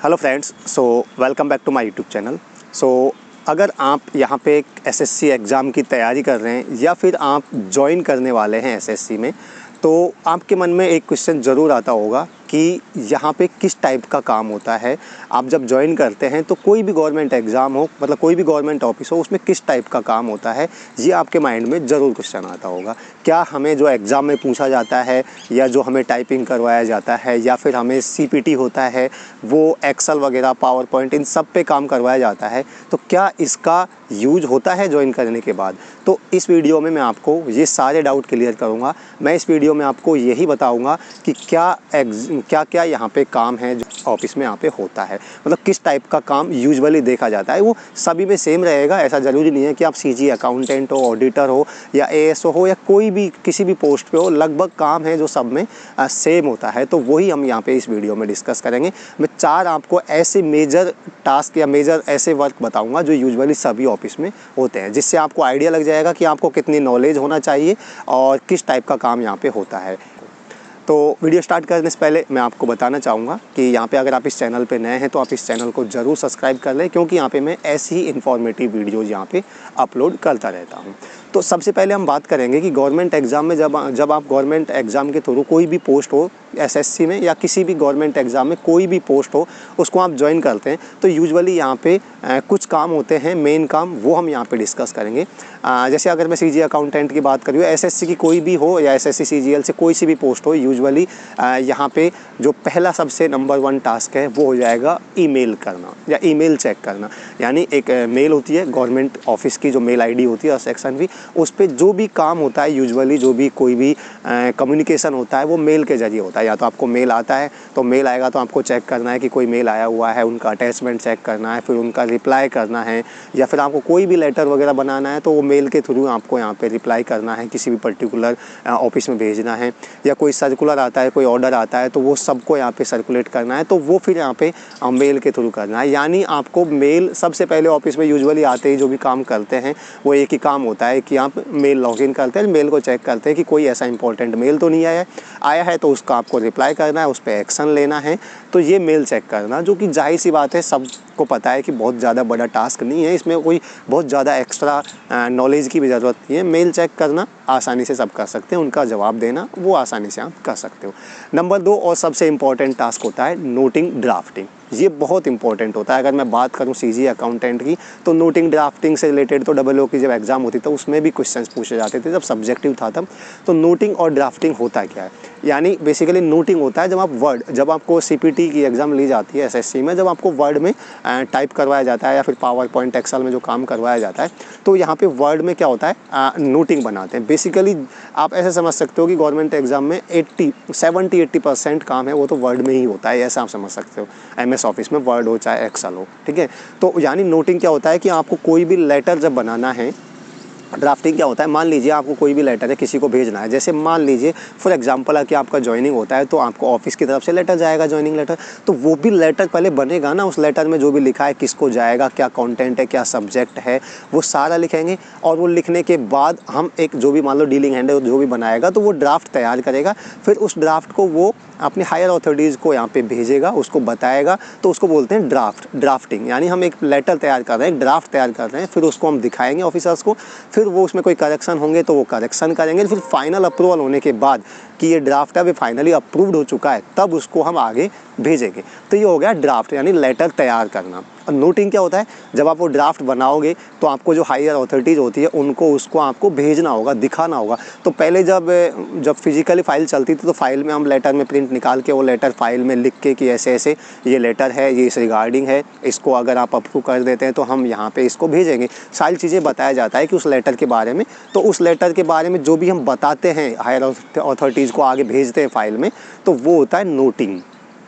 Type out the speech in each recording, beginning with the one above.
Hello friends, welcome back to my YouTube channel. अगर आप यहाँ पे एक एसएससी एग्ज़ाम की तैयारी कर रहे हैं या फिर आप ज्वाइन करने वाले हैं एसएससी में, तो आपके मन में एक क्वेश्चन ज़रूर आता होगा कि यहाँ पे किस टाइप का काम होता है। आप जब ज्वाइन करते हैं तो कोई भी गवर्नमेंट एग्ज़ाम हो, मतलब कोई भी गवर्नमेंट ऑफिस हो, उसमें किस टाइप का काम होता है, ये आपके माइंड में ज़रूर क्वेश्चन आता होगा। क्या हमें जो एग्ज़ाम में पूछा जाता है या जो हमें टाइपिंग करवाया जाता है या फिर हमें सीपीटी होता है, वो एक्सेल वगैरह, पावर पॉइंट, इन सब पे काम करवाया जाता है, तो क्या इसका यूज होता है ज्वाइन करने के बाद? तो इस वीडियो में मैं आपको ये सारे डाउट क्लियर करूँगा। मैं इस वीडियो में आपको यही बताऊँगा कि क्या क्या यहाँ पे काम है जो ऑफिस में यहाँ पे होता है, मतलब किस टाइप का काम यूजुअली देखा जाता है। वो सभी में सेम रहेगा, ऐसा ज़रूरी नहीं है कि आप सीजी अकाउंटेंट हो, ऑडिटर हो या एएसओ हो या कोई भी किसी भी पोस्ट पे हो, लगभग काम है जो सब में सेम होता है। तो वही हम यहाँ पे इस वीडियो में डिस्कस करेंगे। मैं 4 आपको ऐसे मेजर टास्क या मेजर ऐसे वर्क बताऊँगा जो यूजुअली सभी ऑफिस में होते हैं, जिससे आपको आइडिया लग जाएगा कि आपको कितनी नॉलेज होना चाहिए और किस टाइप का काम यहाँ पे होता है। तो वीडियो स्टार्ट करने से पहले मैं आपको बताना चाहूँगा कि यहाँ पे अगर आप इस चैनल पे नए हैं तो आप इस चैनल को ज़रूर सब्सक्राइब कर लें, क्योंकि यहाँ पे मैं ऐसी ही इन्फॉर्मेटिव वीडियोज़ यहाँ पे अपलोड करता रहता हूँ। तो सबसे पहले हम बात करेंगे कि गवर्नमेंट एग्ज़ाम में जब आप गवर्नमेंट एग्ज़ाम के थ्रू कोई भी पोस्ट हो, एसएससी में या किसी भी गवर्नमेंट एग्ज़ाम में कोई भी पोस्ट हो, उसको आप ज्वाइन करते हैं, तो यूजुअली यहाँ पे कुछ काम होते हैं, मेन काम, वो हम यहाँ पे डिस्कस करेंगे। जैसे अगर मैं सीजी अकाउंटेंट की बात करूँ, एसएससी की कोई भी हो या एसएससी सीजीएल से कोई सी भी पोस्ट हो, यूजुअली यहाँ पे जो पहला सबसे नंबर 1 टास्क है वो हो जाएगा ईमेल करना या ईमेल चेक करना। यानी एक मेल होती है गवर्नमेंट ऑफिस की, जो मेल आईडी होती है सेक्शन भी, उस पर जो भी काम होता है, यूजुअली जो भी कोई भी कम्युनिकेशन होता है वो मेल के ज़रिए होता है। या तो आपको मेल आता है तो मेल आएगा तो आपको चेक करना है कि कोई मेल आया हुआ है, उनका अटैचमेंट चेक करना है, फिर उनका रिप्लाई करना है, या फिर आपको कोई भी लेटर वगैरह बनाना है तो वो मेल के थ्रू आपको यहाँ पे रिप्लाई करना है, किसी भी पर्टिकुलर ऑफिस में भेजना है। या कोई सर्कुलर आता है, कोई ऑर्डर आता है तो वो सबको यहाँ पे सर्कुलेट करना है, तो वो फिर यहाँ पे मेल के थ्रू करना है। यानी आपको मेल सबसे पहले ऑफिस में यूजुअली आते ही जो भी काम करते हैं वो एक ही काम होता है कि आप मेल लॉगिन करते हैं, मेल को चेक करते हैं कि कोई ऐसा इंपॉर्टेंट मेल तो नहीं आया है तो उसका आपको रिप्लाई करना है, उस पर एक्शन लेना है। तो ये मेल चेक करना, जो कि जाहिर सी बात है, सबको पता है कि बहुत ज़्यादा बड़ा टास्क नहीं है, इसमें कोई बहुत ज़्यादा एक्स्ट्रा नॉलेज की भी ज़रूरत नहीं है। मेल चेक करना आसानी से सब कर सकते हैं, उनका जवाब देना वो आसानी से आप कर सकते हो। नंबर 2 और सबसे इम्पॉर्टेंट टास्क होता है नोटिंग ड्राफ्टिंग। ये बहुत इंपॉर्टेंट होता है। अगर मैं बात करूं सीजी अकाउंटेंट की, तो नोटिंग ड्राफ्टिंग से रिलेटेड तो डबल की जब एग्ज़ाम होती तो उसमें भी क्वेश्चंस पूछे जाते थे, जब सब्जेक्टिव था तब। तो नोटिंग और ड्राफ्टिंग होता क्या है? यानी बेसिकली नोटिंग होता है जब आपको सीपीटी की एग्ज़ाम ली जाती है एसएससी में, जब आपको वर्ड में टाइप करवाया जाता है या फिर पावर पॉइंट, एक्सेल में जो काम करवाया जाता है, तो यहाँ पे वर्ड में क्या होता है, नोटिंग बनाते हैं। बेसिकली आप ऐसे समझ सकते हो कि गवर्नमेंट एग्जाम में 70-80% काम है वो तो वर्ड में ही होता है, ऐसा आप समझ सकते हो। एमएस ऑफिस में वर्ड हो चाहे एक्सेल हो, ठीक है। तो यानी नोटिंग क्या होता है कि आपको कोई भी लेटर जब बनाना है, ड्राफ्टिंग क्या होता है, मान लीजिए आपको कोई भी लेटर है किसी को भेजना है, जैसे मान लीजिए फॉर एग्जांपल है कि आपका ज्वाइनिंग होता है तो आपको ऑफिस की तरफ से लेटर जाएगा, ज्वाइनिंग लेटर। तो वो भी लेटर पहले बनेगा ना, उस लेटर में जो भी लिखा है, किसको जाएगा, क्या कंटेंट है, क्या सब्जेक्ट है, वो सारा लिखेंगे। और वो लिखने के बाद हम एक जो भी मान लो डीलिंग हैंड है जो भी बनाएगा, तो वो ड्राफ्ट तैयार करेगा। फिर उस ड्राफ्ट को वो अपने हायर अथॉरिटीज़ को यहाँ पे भेजेगा, उसको बताएगा, तो उसको बोलते हैं ड्राफ्टिंग। यानी हम एक लेटर तैयार कर रहे हैं, एक ड्राफ्ट तैयार कर रहे हैं, फिर उसको हम दिखाएंगे ऑफिसर्स को, फिर वो उसमें कोई करेक्शन होंगे तो वो करेक्शन करेंगे। फिर फाइनल अप्रूवल होने के बाद कि ये ड्राफ्ट है अभी फाइनली अप्रूव्ड हो चुका है, तब उसको हम आगे भेजेंगे। तो ये हो गया ड्राफ्ट, यानी लेटर तैयार करना। और नोटिंग क्या होता है, जब आप वो ड्राफ्ट बनाओगे तो आपको जो हायर अथॉरिटीज़ होती है उनको उसको आपको भेजना होगा, दिखाना होगा। तो पहले जब फिजिकली फाइल चलती थी तो फाइल में हम लेटर में प्रिंट निकाल के वो लेटर फाइल में लिख के कि ऐसे ऐसे ये लेटर है, ये इस रिगार्डिंग है, इसको अगर आप अप्रूव कर देते हैं तो हम यहाँ पे इसको भेजेंगे। सारी चीज़ें बताया जाता है कि उस लेटर के बारे में। तो उस लेटर के बारे में जो भी हम बताते हैं हायर अथॉरिटीज़ को आगे भेजते हैं फाइल में, तो वो होता है नोटिंग।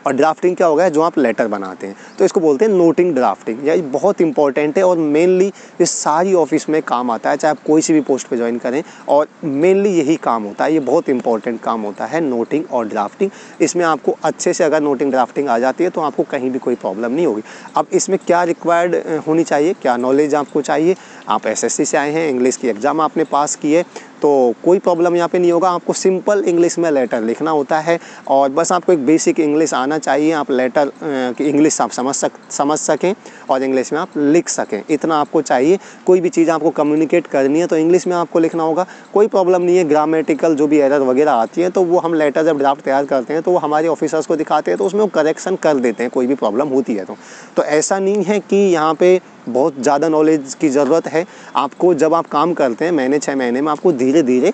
और ड्राफ्टिंग क्या होगा, जो आप लेटर बनाते हैं, तो इसको बोलते हैं नोटिंग ड्राफ्टिंग। ये बहुत इंपॉर्टेंट है और मेनली ये सारी ऑफिस में काम आता है, चाहे आप कोई सी भी पोस्ट पे ज्वाइन करें, और मेनली यही काम होता है। ये बहुत इंपॉर्टेंट काम होता है नोटिंग और ड्राफ्टिंग। इसमें आपको अच्छे से अगर नोटिंग ड्राफ्टिंग आ जाती है तो आपको कहीं भी कोई प्रॉब्लम नहीं होगी। अब इसमें क्या रिक्वायर्ड होनी चाहिए, क्या नॉलेज आपको चाहिए? आप एसएससी से आए हैं, इंग्लिश की एग्ज़ाम आपने पास की है, तो कोई प्रॉब्लम यहाँ पे नहीं होगा। आपको सिंपल इंग्लिश में लेटर लिखना होता है और बस आपको एक बेसिक इंग्लिश आना चाहिए। आप लेटर की इंग्लिश आप समझ सकें और इंग्लिश में आप लिख सकें, इतना आपको चाहिए। कोई भी चीज़ आपको कम्युनिकेट करनी है तो इंग्लिश में आपको लिखना होगा, कोई प्रॉब्लम नहीं है। ग्रामेटिकल जो भी एरर वगैरह आती है तो वो हम लेटर जब ड्राफ्ट तैयार करते हैं तो वो हमारे ऑफिसर्स को दिखाते हैं तो उसमें वो करेक्शन कर देते हैं, कोई भी प्रॉब्लम होती है तो ऐसा नहीं है कि यहाँ पे बहुत ज़्यादा नॉलेज की ज़रूरत है। आपको जब आप काम करते हैं महीने 6 महीने में आपको धीरे धीरे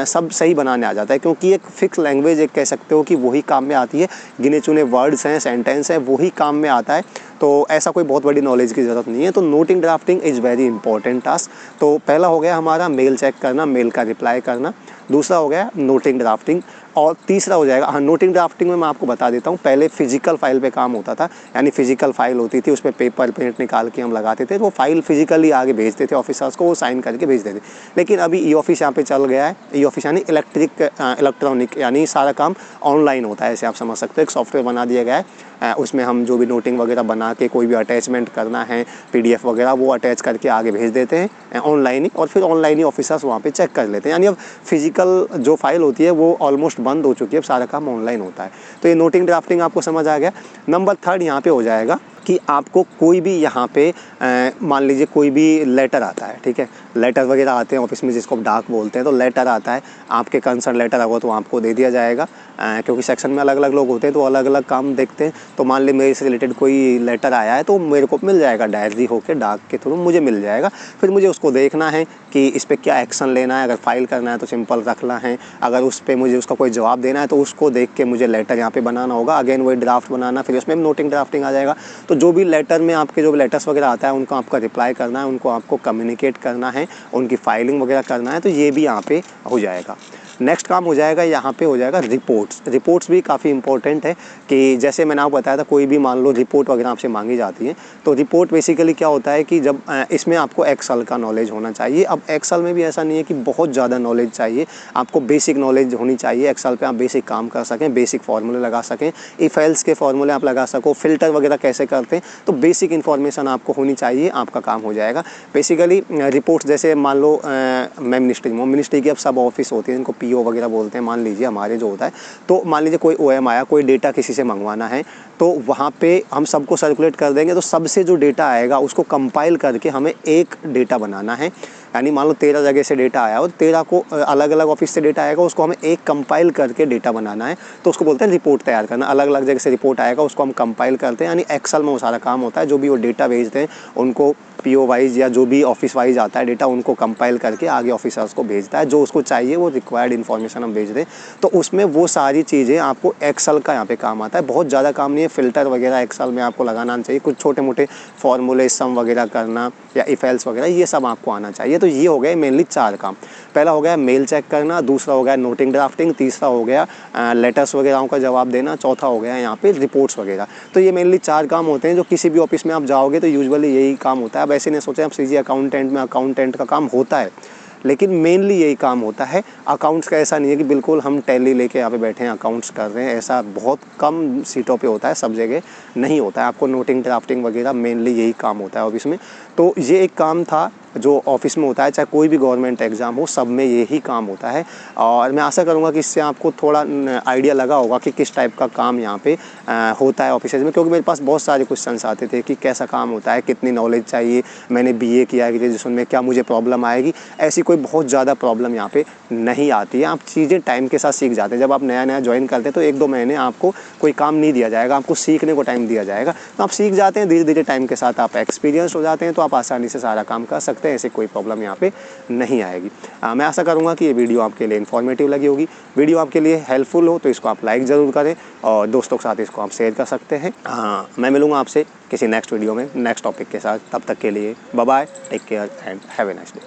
सब सही बनाने आ जाता है, क्योंकि एक फिक्स लैंग्वेज एक कह सकते हो कि वही काम में आती है। गिने चुने वर्ड्स हैं, सेंटेंस है, वही काम में आता है। तो ऐसा कोई बहुत बड़ी नॉलेज की ज़रूरत नहीं है। तो noting drafting is very important task. तो पहला हो गया हमारा मेल चेक करना, मेल का रिप्लाई करना। दूसरा हो गया नोटिंग ड्राफ्टिंग और तीसरा हो जाएगा, हाँ, नोटिंग ड्राफ्टिंग में मैं आपको बता देता हूँ, पहले फिजिकल फाइल पे काम होता था। यानी फिजिकल फाइल होती थी, उसमें पेपर प्रिंट निकाल के हम लगाते थे, तो वो फाइल फिजिकली आगे भेजते थे ऑफिसर्स को, वो साइन करके भेजते थे। लेकिन अभी ई ऑफिस यहाँ पे चल गया है। ई ऑफिस यानी इलेक्ट्रॉनिक, यानी सारा काम ऑनलाइन होता है, ऐसे आप समझ सकते हो। एक सॉफ्टवेयर बना दिया गया है, उसमें हम जो भी नोटिंग वगैरह बना के कोई भी अटैचमेंट करना है, PDF वगैरह, वो अटैच करके आगे भेज देते हैं ऑनलाइन ही, और फिर ऑनलाइन ही ऑफिसर्स वहाँ पे चेक कर लेते हैं। यानी अब फिजिकल जो फाइल होती है वो ऑलमोस्ट बंद हो चुकी है, अब सारा काम ऑनलाइन होता है। तो ये नोटिंग ड्राफ्टिंग आपको समझ आ गया। नंबर 3 यहाँ पे हो जाएगा कि आपको कोई भी यहाँ पे मान लीजिए कोई भी लेटर आता है, ठीक है, लेटर वगैरह आते हैं ऑफिस में जिसको डाक बोलते हैं, तो लेटर आता है, आपके कंसर्न लेटर होगा तो आपको दे दिया जाएगा, क्योंकि सेक्शन में अलग अलग लोग होते हैं तो अलग अलग काम देखते हैं। तो मान ली मेरे से रिलेटेड कोई लेटर आया है तो मेरे को मिल जाएगा, डायरी होकर डाक के थ्रू मुझे मिल जाएगा। फिर मुझे उसको देखना है कि इस पर क्या एक्शन लेना है। अगर फाइल करना है तो सिंपल रखना है, अगर उस पर मुझे उसका कोई जवाब देना है तो उसको देख के मुझे लेटर यहाँ पे बनाना होगा, अगेन वही ड्राफ्ट बनाना, फिर उसमें नोटिंग ड्राफ्टिंग आ जाएगा। तो जो भी लेटर में आपके जो भी लेटर्स वगैरह आता है उनको आपका रिप्लाई करना है, उनको आपको कम्युनिकेट करना है, उनकी फाइलिंग वगैरह करना है, तो ये भी यहाँ पे हो जाएगा। नेक्स्ट काम हो जाएगा यहाँ पे हो जाएगा रिपोर्ट्स भी काफ़ी इंपॉर्टेंट है कि जैसे मैंने आपको बताया था, कोई भी मान लो रिपोर्ट वगैरह आपसे मांगी जाती है तो रिपोर्ट बेसिकली क्या होता है कि जब इसमें आपको एक्सेल का नॉलेज होना चाहिए। अब एक्सेल में भी ऐसा नहीं है कि बहुत ज़्यादा नॉलेज चाहिए, आपको बेसिक नॉलेज होनी चाहिए। एक्सेल पे आप बेसिक काम कर सकें, बेसिक फार्मूले लगा सकें, इफ एल्स के फार्मूले आप लगा सको, फिल्टर वगैरह कैसे करते हैं, तो बेसिक इन्फॉर्मेशन आपको होनी चाहिए, आपका काम हो जाएगा। बेसिकली रिपोर्ट्स जैसे मान लो मैं मिनिस्ट्री की अब सब ऑफिस होती है, इनको PO वगैरह बोलते हैं। मान लीजिए हमारे जो होता है, तो मान लीजिए कोई OM आया, कोई डेटा किसी से मंगवाना है, तो वहाँ पे हम सबको सर्कुलेट कर देंगे, तो सबसे जो डेटा आएगा उसको कंपाइल करके हमें एक डेटा बनाना है। यानी मान लो 13 जगह से डेटा आया और 13 को अलग अलग ऑफिस से डेटा आएगा, उसको हमें एक कंपाइल करके डेटा बनाना है, तो उसको बोलते हैं रिपोर्ट तैयार करना। अलग अलग जगह से रिपोर्ट आएगा, उसको हम कंपाइल करते हैं, यानी एक्सेल में वो सारा काम होता है। जो भी वो डेटा भेजते हैं उनको PO वाइज या जो भी ऑफिस वाइज आता है डेटा, उनको कंपाइल करके आगे ऑफिसर्स को भेजता है, जो उसको चाहिए वो रिक्वायर्ड इन्फॉर्मेशन हम भेज दें। तो उसमें वो सारी चीज़ें आपको एक्सेल का यहाँ पे काम आता है। बहुत ज़्यादा काम नहीं है, फिल्टर वगैरह एक्सेल में आपको लगाना चाहिए, कुछ छोटे मोटे फॉर्मूले सम वगैरह करना या इफ एल्स वगैरह, ये सब आपको आना चाहिए। तो ये हो गए मेनली 4 काम। पहला हो गया मेल चेक करना, दूसरा हो गया नोटिंग ड्राफ्टिंग, तीसरा हो गया लेटर्स वगैरह का जवाब देना, चौथा हो गया यहाँ पे रिपोर्ट्स वगैरह। तो ये मेनली 4 काम होते हैं जो किसी भी ऑफिस में आप जाओगे तो यूजुअली यही काम होता है। अब ऐसे नहीं सोचें आप सीधे अकाउंटेंट में, अकाउंटेंट का काम होता है लेकिन मेनली यही काम होता है। अकाउंट्स का ऐसा नहीं है कि बिल्कुल हम टैली लेके यहाँ पे बैठे हैं अकाउंट्स कर रहे हैं, ऐसा बहुत कम सीटों पे होता है, सब जगह नहीं होता है। आपको नोटिंग ड्राफ्टिंग वगैरह मेनली यही काम होता है ऑफिस में। तो ये एक काम था जो ऑफिस में होता है, चाहे कोई भी गवर्नमेंट एग्ज़ाम हो, सब में यही काम होता है। और मैं आशा करूँगा कि इससे आपको थोड़ा आइडिया लगा होगा कि किस टाइप का काम यहाँ पे होता है ऑफिस में, क्योंकि मेरे पास बहुत सारे क्वेश्चंस आते थे कि कैसा काम होता है, कितनी नॉलेज चाहिए, मैंने BA किया है ग्रेजुएशन में, क्या मुझे प्रॉब्लम आएगी। ऐसी कोई बहुत ज़्यादा प्रॉब्लम यहाँ पे नहीं आती है। आप चीज़ें टाइम के साथ सीख जाते हैं। जब आप नया नया ज्वाइन करते हैं तो 1-2 महीने आपको कोई काम नहीं दिया जाएगा, आपको सीखने को टाइम दिया जाएगा, तो आप सीख जाते हैं। धीरे धीरे टाइम के साथ आप एक्सपीरियंस हो जाते हैं, तो आप आसानी से सारा काम कर सकते हैं, ऐसे कोई प्रॉब्लम यहाँ पे नहीं आएगी। मैं आशा करूँगा कि ये वीडियो आपके लिए इन्फॉर्मेटिव लगी होगी। वीडियो आपके लिए हेल्पफुल हो तो इसको आप लाइक ज़रूर करें और दोस्तों के साथ इसको आप शेयर कर सकते हैं। मैं मिलूँगा आपसे किसी नेक्स्ट वीडियो में नेक्स्ट टॉपिक के साथ। तब तक के लिए bye bye, take care and have a nice day.